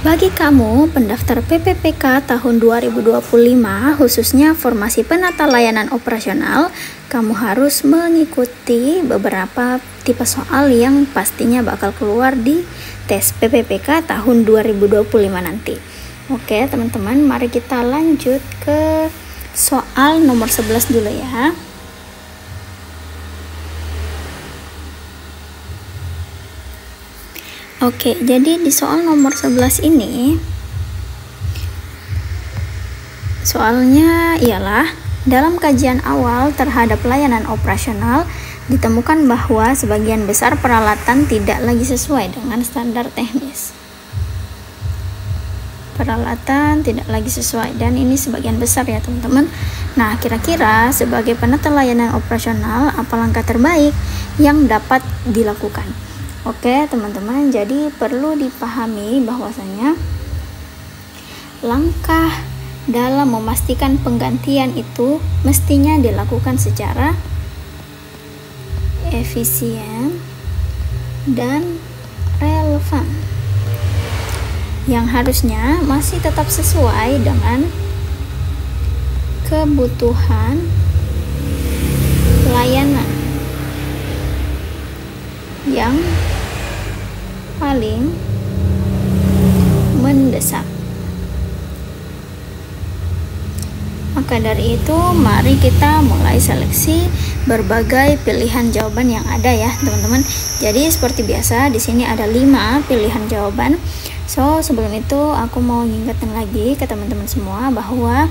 Bagi kamu pendaftar PPPK tahun 2025, khususnya formasi penata layanan operasional, kamu harus mengikuti beberapa tipe soal yang pastinya bakal keluar di tes PPPK tahun 2025 nanti. Oke teman-teman, mari kita lanjut ke soal nomor 11 dulu ya. Oke, jadi di soal nomor 11 ini soalnya ialah dalam kajian awal terhadap layanan operasional ditemukan bahwa sebagian besar peralatan tidak lagi sesuai dengan standar teknis. Peralatan tidak lagi sesuai, dan ini sebagian besar ya teman-teman. Nah, kira-kira sebagai penata layanan operasional apa langkah terbaik yang dapat dilakukan? Oke teman-teman, jadi perlu dipahami bahwasanya langkah dalam memastikan penggantian itu mestinya dilakukan secara efisien dan relevan, yang harusnya masih tetap sesuai dengan kebutuhan layanan yang paling mendesak. Maka dari itu, mari kita mulai seleksi berbagai pilihan jawaban yang ada ya, teman-teman. Jadi seperti biasa di sini ada 5 pilihan jawaban. So, sebelum itu aku mau ngingetin lagi ke teman-teman semua bahwa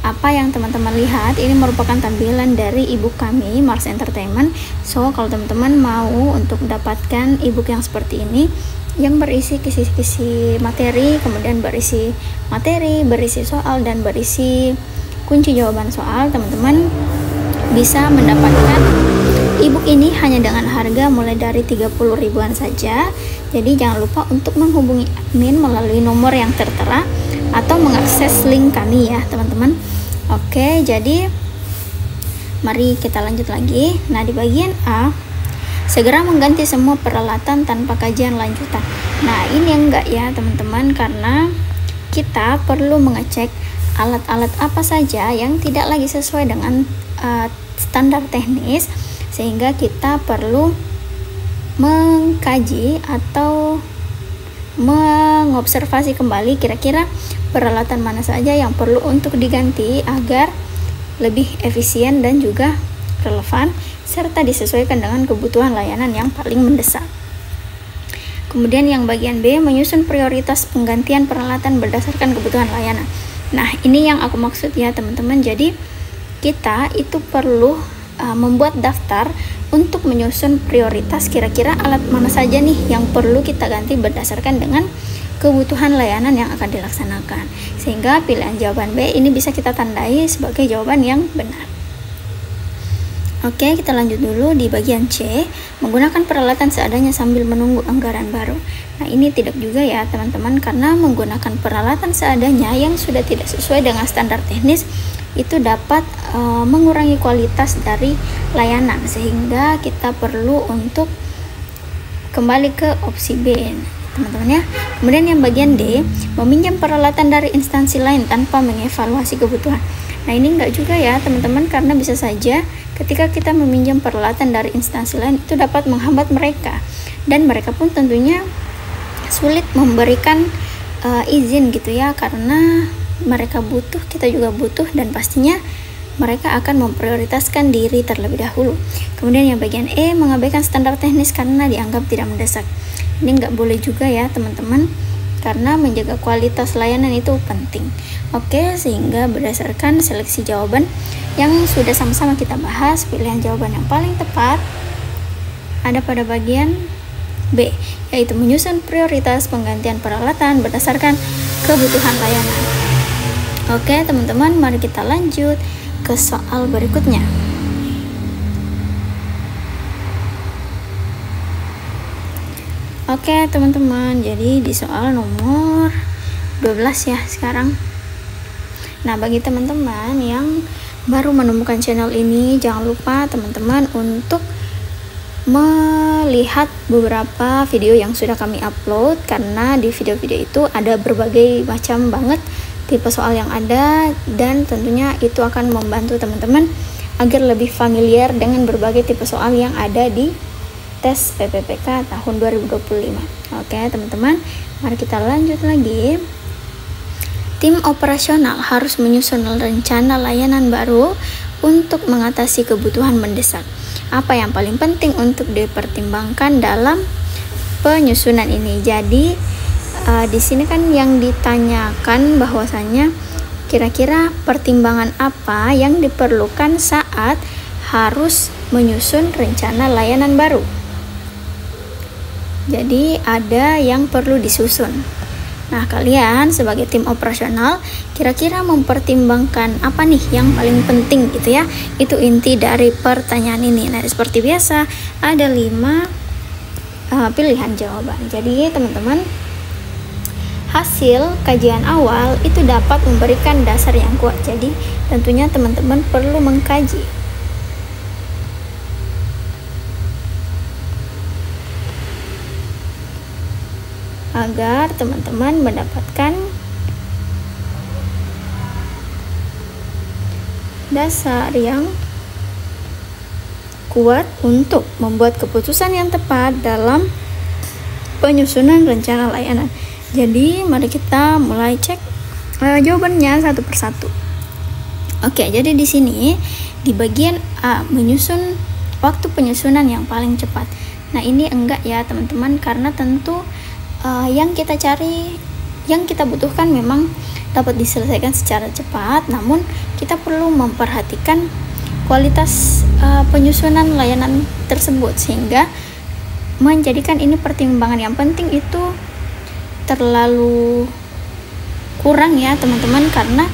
apa yang teman-teman lihat ini merupakan tampilan dari ebook kami, Mars Entertainment. So, kalau teman-teman mau untuk mendapatkan ebook yang seperti ini, yang berisi kisi-kisi materi, kemudian berisi materi, berisi soal, dan berisi kunci jawaban soal, teman-teman bisa mendapatkan ebook ini hanya dengan harga mulai dari 30 ribuan saja. Jadi jangan lupa untuk menghubungi admin melalui nomor yang tertera atau mengakses link kami ya teman-teman. Oke, jadi mari kita lanjut lagi. Nah, di bagian A, segera mengganti semua peralatan tanpa kajian lanjutan. Nah, ini enggak ya teman-teman, karena kita perlu mengecek alat-alat apa saja yang tidak lagi sesuai dengan standar teknis, sehingga kita perlu mengkaji atau mengobservasi kembali kira-kira peralatan mana saja yang perlu untuk diganti agar lebih efisien dan juga relevan, serta disesuaikan dengan kebutuhan layanan yang paling mendesak. Kemudian yang bagian B, menyusun prioritas penggantian peralatan berdasarkan kebutuhan layanan. Nah, ini yang aku maksud ya teman-teman. Jadi kita itu perlu membuat daftar untuk menyusun prioritas kira-kira alat mana saja nih yang perlu kita ganti berdasarkan dengan kebutuhan layanan yang akan dilaksanakan, sehingga pilihan jawaban B ini bisa kita tandai sebagai jawaban yang benar. Oke, kita lanjut dulu di bagian C, menggunakan peralatan seadanya sambil menunggu anggaran baru. Nah, ini tidak juga ya teman-teman, karena menggunakan peralatan seadanya yang sudah tidak sesuai dengan standar teknis itu dapat mengurangi kualitas dari layanan, sehingga kita perlu untuk kembali ke opsi B teman-teman ya. Kemudian yang bagian D, meminjam peralatan dari instansi lain tanpa mengevaluasi kebutuhan. Nah, ini enggak juga ya teman-teman, karena bisa saja ketika kita meminjam peralatan dari instansi lain itu dapat menghambat mereka, dan mereka pun tentunya sulit memberikan izin gitu ya, karena mereka butuh, kita juga butuh, dan pastinya mereka akan memprioritaskan diri terlebih dahulu. Kemudian yang bagian E, mengabaikan standar teknis karena dianggap tidak mendesak. Ini nggak boleh juga ya teman-teman, karena menjaga kualitas layanan itu penting. Oke, sehingga berdasarkan seleksi jawaban yang sudah sama-sama kita bahas, pilihan jawaban yang paling tepat ada pada bagian B, yaitu menyusun prioritas penggantian peralatan berdasarkan kebutuhan layanan. Oke teman-teman, mari kita lanjut ke soal berikutnya. Oke teman-teman, jadi di soal nomor 12 ya sekarang. Nah, bagi teman-teman yang baru menemukan channel ini, jangan lupa teman-teman untuk melihat beberapa video yang sudah kami upload, karena di video-video itu ada berbagai macam banget tipe soal yang ada, dan tentunya itu akan membantu teman-teman agar lebih familiar dengan berbagai tipe soal yang ada di tes PPPK tahun 2025. Oke teman-teman, mari kita lanjut lagi. Tim operasional harus menyusun rencana layanan baru untuk mengatasi kebutuhan mendesak. Apa yang paling penting untuk dipertimbangkan dalam penyusunan ini? Jadi di sini kan yang ditanyakan bahwasanya kira-kira pertimbangan apa yang diperlukan saat harus menyusun rencana layanan baru. Jadi ada yang perlu disusun. Nah, kalian sebagai tim operasional kira-kira mempertimbangkan apa nih yang paling penting gitu ya. Itu inti dari pertanyaan ini. Nah, seperti biasa ada 5 pilihan jawaban. Jadi teman-teman, hasil kajian awal itu dapat memberikan dasar yang kuat. Jadi tentunya teman-teman perlu mengkaji agar teman-teman mendapatkan dasar yang kuat untuk membuat keputusan yang tepat dalam penyusunan rencana layanan. Jadi mari kita mulai cek jawabannya satu persatu. Oke, jadi di sini di bagian A, menyusun waktu penyusunan yang paling cepat. Nah, ini enggak ya teman-teman, karena tentu yang kita cari, yang kita butuhkan memang dapat diselesaikan secara cepat, namun kita perlu memperhatikan kualitas penyusunan layanan tersebut, sehingga menjadikan ini pertimbangan yang penting itu terlalu kurang ya teman-teman, karena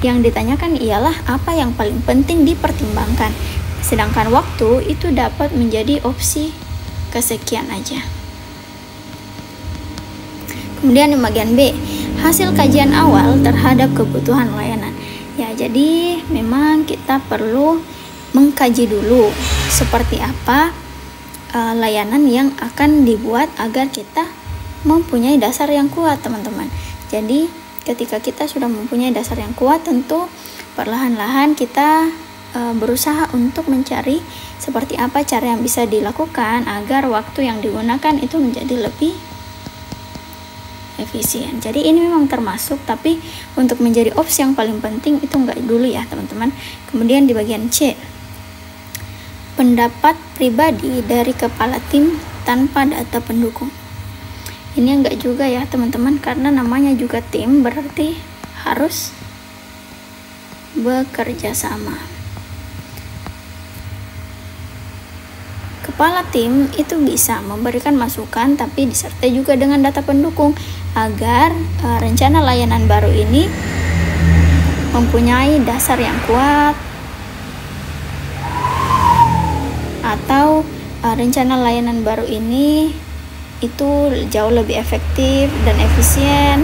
yang ditanyakan ialah apa yang paling penting dipertimbangkan, sedangkan waktu itu dapat menjadi opsi kesekian aja. Kemudian di bagian B, hasil kajian awal terhadap kebutuhan layanan. Ya, jadi memang kita perlu mengkaji dulu seperti apa layanan yang akan dibuat agar kita mempunyai dasar yang kuat teman-teman. Jadi ketika kita sudah mempunyai dasar yang kuat, tentu perlahan-lahan kita berusaha untuk mencari seperti apa cara yang bisa dilakukan agar waktu yang digunakan itu menjadi lebih efisien. Jadi ini memang termasuk, tapi untuk menjadi opsi yang paling penting itu enggak dulu ya teman-teman. Kemudian di bagian C, pendapat pribadi dari kepala tim tanpa data pendukung. Ini enggak juga ya teman-teman, karena namanya juga tim, berarti harus bekerja sama. Kepala tim itu bisa memberikan masukan, tapi disertai juga dengan data pendukung agar rencana layanan baru ini mempunyai dasar yang kuat, atau rencana layanan baru ini itu jauh lebih efektif dan efisien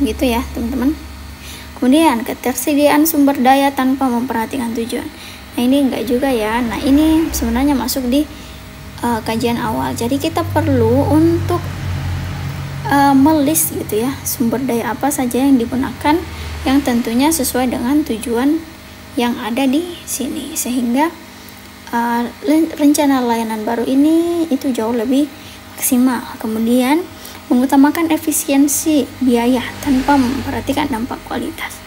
gitu ya teman-teman. Kemudian ketersediaan sumber daya tanpa memperhatikan tujuan. Nah, ini enggak juga ya. Nah, ini sebenarnya masuk di kajian awal. Jadi kita perlu untuk melist gitu ya, sumber daya apa saja yang digunakan yang tentunya sesuai dengan tujuan yang ada di sini, sehingga rencana layanan baru ini itu jauh lebih maksimal. Kemudian mengutamakan efisiensi biaya tanpa memperhatikan dampak kualitas.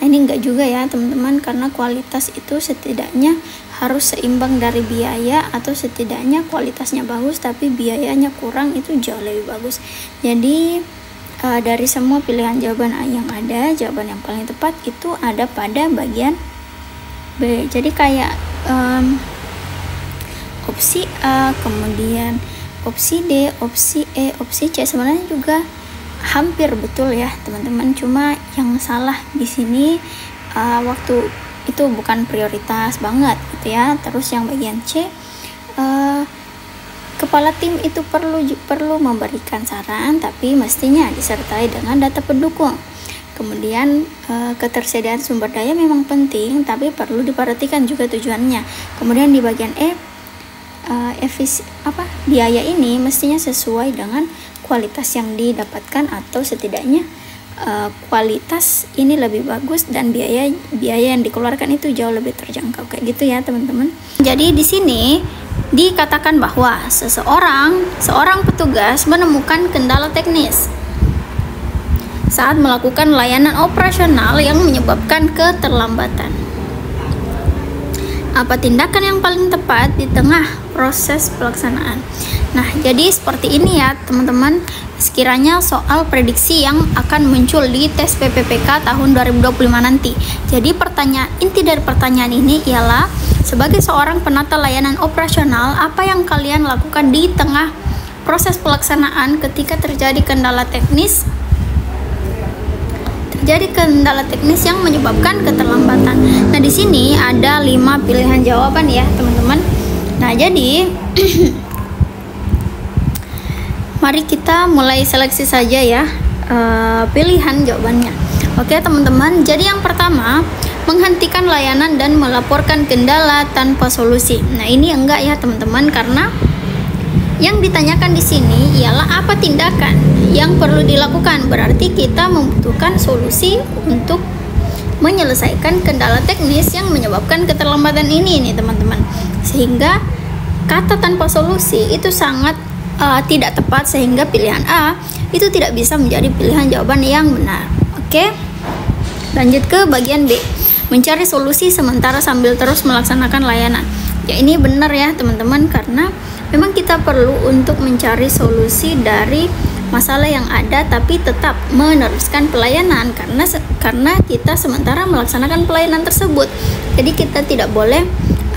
Nah, ini enggak juga ya teman-teman, karena kualitas itu setidaknya harus seimbang dari biaya, atau setidaknya kualitasnya bagus tapi biayanya kurang, itu jauh lebih bagus. Jadi dari semua pilihan jawaban yang ada, jawaban yang paling tepat itu ada pada bagian B. Jadi kayak opsi A, kemudian opsi D, opsi E, opsi C sebenarnya juga hampir betul ya teman-teman. Cuma yang salah di sini waktu itu bukan prioritas banget gitu ya. Terus yang bagian C, kepala tim itu perlu memberikan saran, tapi mestinya disertai dengan data pendukung. Kemudian ketersediaan sumber daya memang penting, tapi perlu diperhatikan juga tujuannya. Kemudian di bagian E, biaya ini mestinya sesuai dengan kualitas yang didapatkan, atau setidaknya kualitas ini lebih bagus dan biaya yang dikeluarkan itu jauh lebih terjangkau, kayak gitu ya teman-teman. Jadi di sini dikatakan bahwa seorang petugas menemukan kendala teknis saat melakukan layanan operasional yang menyebabkan keterlambatan. Apa tindakan yang paling tepat di tengah proses pelaksanaan? Nah, jadi seperti ini ya teman-teman, sekiranya soal prediksi yang akan muncul di tes PPPK tahun 2025 nanti. Jadi inti dari pertanyaan ini ialah, sebagai seorang penata layanan operasional, apa yang kalian lakukan di tengah proses pelaksanaan ketika terjadi kendala teknis yang menyebabkan keterlambatan. Nah, di sini ada 5 pilihan jawaban ya, teman-teman. Nah, jadi mari kita mulai seleksi saja ya pilihan jawabannya. Oke, teman-teman. Jadi yang pertama, menghentikan layanan dan melaporkan kendala tanpa solusi. Nah, ini enggak ya, teman-teman, karena yang ditanyakan di sini ialah apa tindakan yang perlu dilakukan. Berarti kita membutuhkan solusi untuk menyelesaikan kendala teknis yang menyebabkan keterlambatan ini nih, teman-teman. Sehingga kata tanpa solusi itu sangat tidak tepat, sehingga pilihan A itu tidak bisa menjadi pilihan jawaban yang benar. Oke. Lanjut ke bagian B. Mencari solusi sementara sambil terus melaksanakan layanan. Ya, ini benar ya, teman-teman, karena memang kita perlu untuk mencari solusi dari masalah yang ada, tapi tetap meneruskan pelayanan karena kita sementara melaksanakan pelayanan tersebut. Jadi kita tidak boleh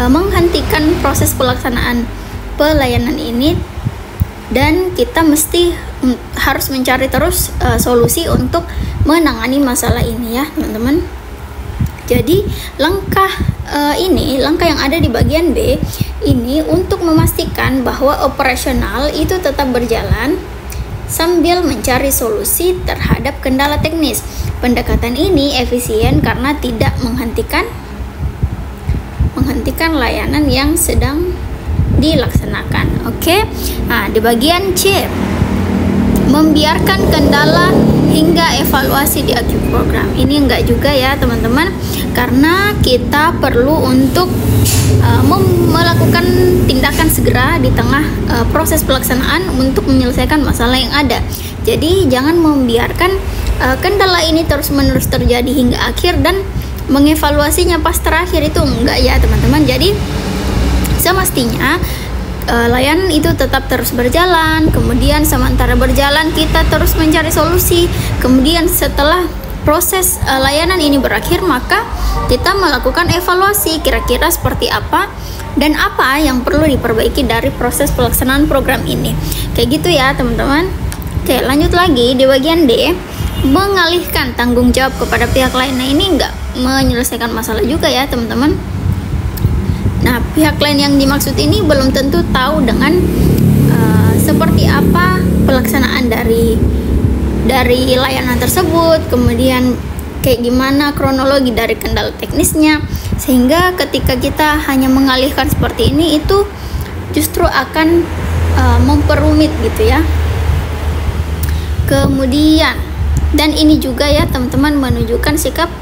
menghentikan proses pelaksanaan pelayanan ini, dan kita mesti harus mencari terus solusi untuk menangani masalah ini ya, teman-teman. Jadi langkah yang ada di bagian B ini untuk memastikan bahwa operasional itu tetap berjalan sambil mencari solusi terhadap kendala teknis. Pendekatan ini efisien karena tidak menghentikan layanan yang sedang dilaksanakan. Oke. Nah, di bagian C, membiarkan kendala hingga evaluasi di akhir program. Ini enggak juga ya, teman-teman, karena kita perlu untuk melakukan tindakan segera di tengah proses pelaksanaan untuk menyelesaikan masalah yang ada. Jadi jangan membiarkan kendala ini terus-menerus terjadi hingga akhir dan mengevaluasinya pas terakhir, itu enggak ya, teman-teman. Jadi semestinya layanan itu tetap terus berjalan, kemudian sementara berjalan kita terus mencari solusi, kemudian setelah proses layanan ini berakhir, maka kita melakukan evaluasi kira-kira seperti apa dan apa yang perlu diperbaiki dari proses pelaksanaan program ini. Kayak gitu ya, teman-teman. Oke, lanjut lagi di bagian D, mengalihkan tanggung jawab kepada pihak lain. Nah, ini enggak menyelesaikan masalah juga ya, teman-teman. Nah, pihak lain yang dimaksud ini belum tentu tahu dengan seperti apa pelaksanaan dari layanan tersebut, kemudian kayak gimana kronologi dari kendala teknisnya, sehingga ketika kita hanya mengalihkan seperti ini, itu justru akan memperumit gitu ya. Kemudian, dan ini juga ya, teman-teman, menunjukkan sikap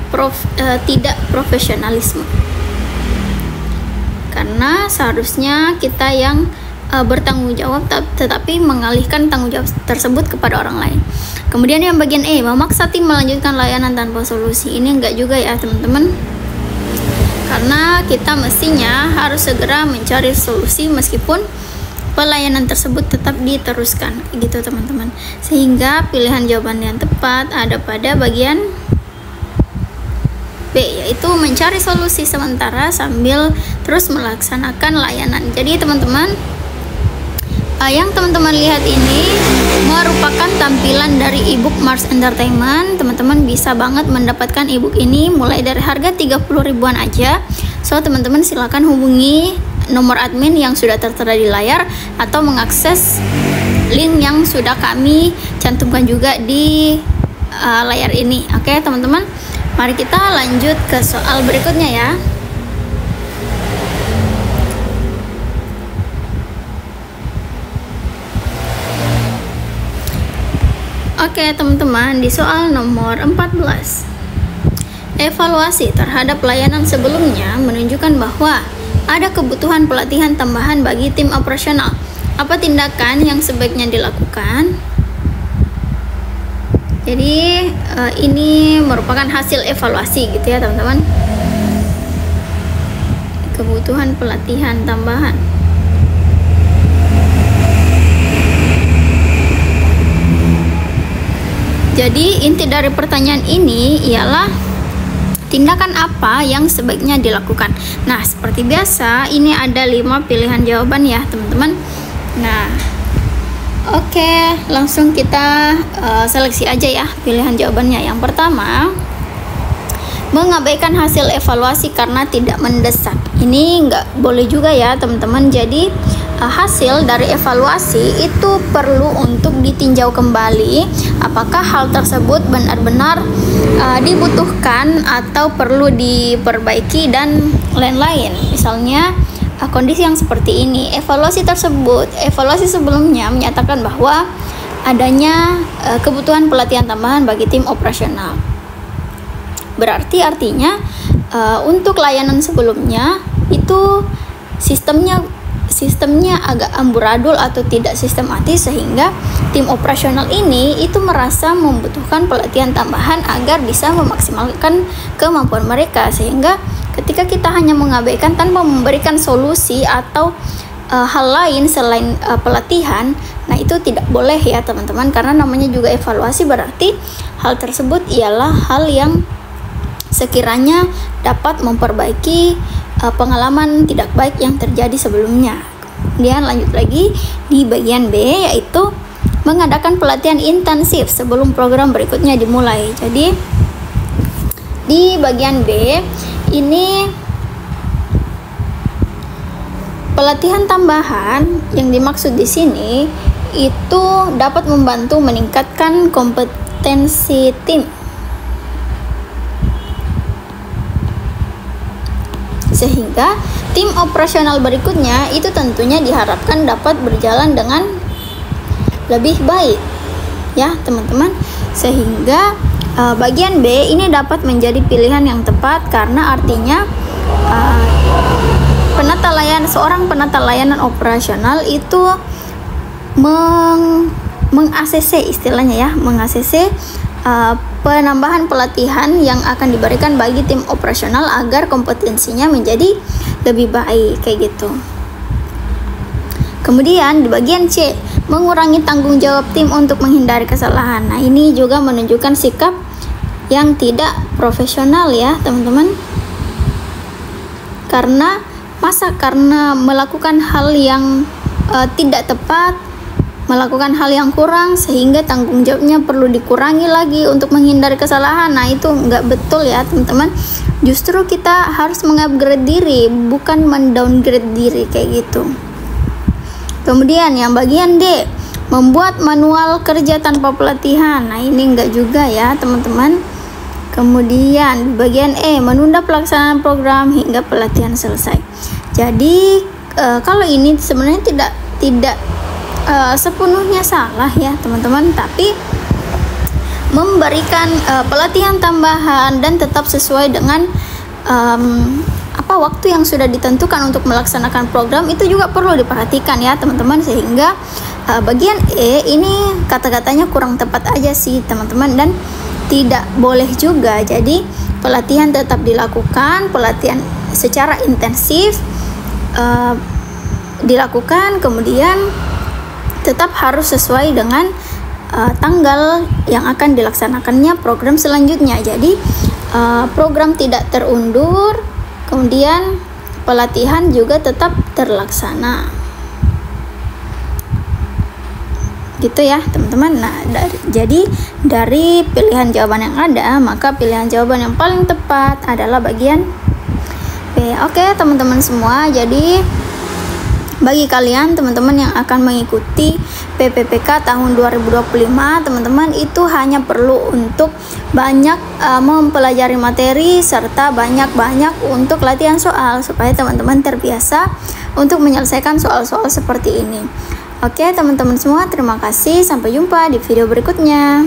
tidak profesionalisme. Karena seharusnya kita yang bertanggung jawab, tetapi mengalihkan tanggung jawab tersebut kepada orang lain. Kemudian yang bagian E, memaksa tim melanjutkan layanan tanpa solusi. Ini enggak juga ya, teman-teman, karena kita mestinya harus segera mencari solusi meskipun pelayanan tersebut tetap diteruskan, gitu teman-teman. Sehingga pilihan jawaban yang tepat ada pada bagian B, yaitu mencari solusi sementara sambil terus melaksanakan layanan. Jadi teman-teman, yang teman-teman lihat ini merupakan tampilan dari ebook Mars Entertainment. Teman-teman bisa banget mendapatkan ebook ini mulai dari harga 30 ribuan aja. So, teman-teman silakan hubungi nomor admin yang sudah tertera di layar atau mengakses link yang sudah kami cantumkan juga di layar ini. Oke, teman-teman, mari kita lanjut ke soal berikutnya ya. Oke, teman-teman, di soal nomor 14. Evaluasi terhadap layanan sebelumnya menunjukkan bahwa ada kebutuhan pelatihan tambahan bagi tim operasional. Apa tindakan yang sebaiknya dilakukan? Jadi ini merupakan hasil evaluasi gitu ya, teman-teman. Kebutuhan pelatihan tambahan. Jadi inti dari pertanyaan ini ialah tindakan apa yang sebaiknya dilakukan. Nah, seperti biasa ini ada 5 pilihan jawaban ya, teman-teman. Nah, oke, langsung kita seleksi aja ya pilihan jawabannya. Yang pertama, mengabaikan hasil evaluasi karena tidak mendesak. Ini nggak boleh juga ya, teman-teman. Jadi hasil dari evaluasi itu perlu untuk ditinjau kembali apakah hal tersebut benar-benar dibutuhkan atau perlu diperbaiki dan lain-lain. Misalnya kondisi yang seperti ini, evaluasi sebelumnya menyatakan bahwa adanya kebutuhan pelatihan tambahan bagi tim operasional. Berarti artinya untuk layanan sebelumnya itu sistemnya agak amburadul atau tidak sistematis, sehingga tim operasional ini itu merasa membutuhkan pelatihan tambahan agar bisa memaksimalkan kemampuan mereka. Sehingga ketika kita hanya mengabaikan tanpa memberikan solusi atau hal lain selain pelatihan, nah itu tidak boleh ya, teman-teman, karena namanya juga evaluasi, berarti hal tersebut ialah hal yang sekiranya dapat memperbaiki pengalaman tidak baik yang terjadi sebelumnya. Kemudian lanjut lagi di bagian B, yaitu mengadakan pelatihan intensif sebelum program berikutnya dimulai. Jadi di bagian B ini pelatihan tambahan yang dimaksud di sini itu dapat membantu meningkatkan kompetensi tim, sehingga tim operasional berikutnya itu tentunya diharapkan dapat berjalan dengan lebih baik ya, teman-teman. Sehingga bagian B ini dapat menjadi pilihan yang tepat, karena artinya seorang penata layanan operasional itu meng-ACC istilahnya ya, meng-ACC penambahan pelatihan yang akan diberikan bagi tim operasional agar kompetensinya menjadi lebih baik, kayak gitu. Kemudian di bagian C, mengurangi tanggung jawab tim untuk menghindari kesalahan. Nah, ini juga menunjukkan sikap yang tidak profesional ya, teman-teman. Karena melakukan hal yang tidak tepat, melakukan hal yang kurang, sehingga tanggung jawabnya perlu dikurangi lagi untuk menghindari kesalahan. Nah, itu nggak betul ya, teman-teman. Justru kita harus mengupgrade diri, bukan mendowngrade diri, kayak gitu. Kemudian yang bagian D, membuat manual kerja tanpa pelatihan. Nah, ini enggak juga ya, teman-teman. Kemudian bagian E, menunda pelaksanaan program hingga pelatihan selesai. Jadi kalau ini sebenarnya tidak sepenuhnya salah ya, teman-teman, tapi memberikan pelatihan tambahan dan tetap sesuai dengan waktu yang sudah ditentukan untuk melaksanakan program itu juga perlu diperhatikan ya, teman-teman. Sehingga bagian E ini kata-katanya kurang tepat aja sih, teman-teman, dan tidak boleh juga. Jadi pelatihan tetap dilakukan, pelatihan secara intensif dilakukan, kemudian tetap harus sesuai dengan tanggal yang akan dilaksanakannya program selanjutnya. Jadi program tidak terundur, kemudian pelatihan juga tetap terlaksana, gitu ya, teman-teman. Nah, jadi dari pilihan jawaban yang ada, maka pilihan jawaban yang paling tepat adalah bagian B. Oke, teman-teman semua, jadi bagi kalian teman-teman yang akan mengikuti PPPK tahun 2025, teman-teman itu hanya perlu untuk banyak mempelajari materi serta banyak-banyak untuk latihan soal supaya teman-teman terbiasa untuk menyelesaikan soal-soal seperti ini. Oke teman-teman semua, terima kasih, sampai jumpa di video berikutnya.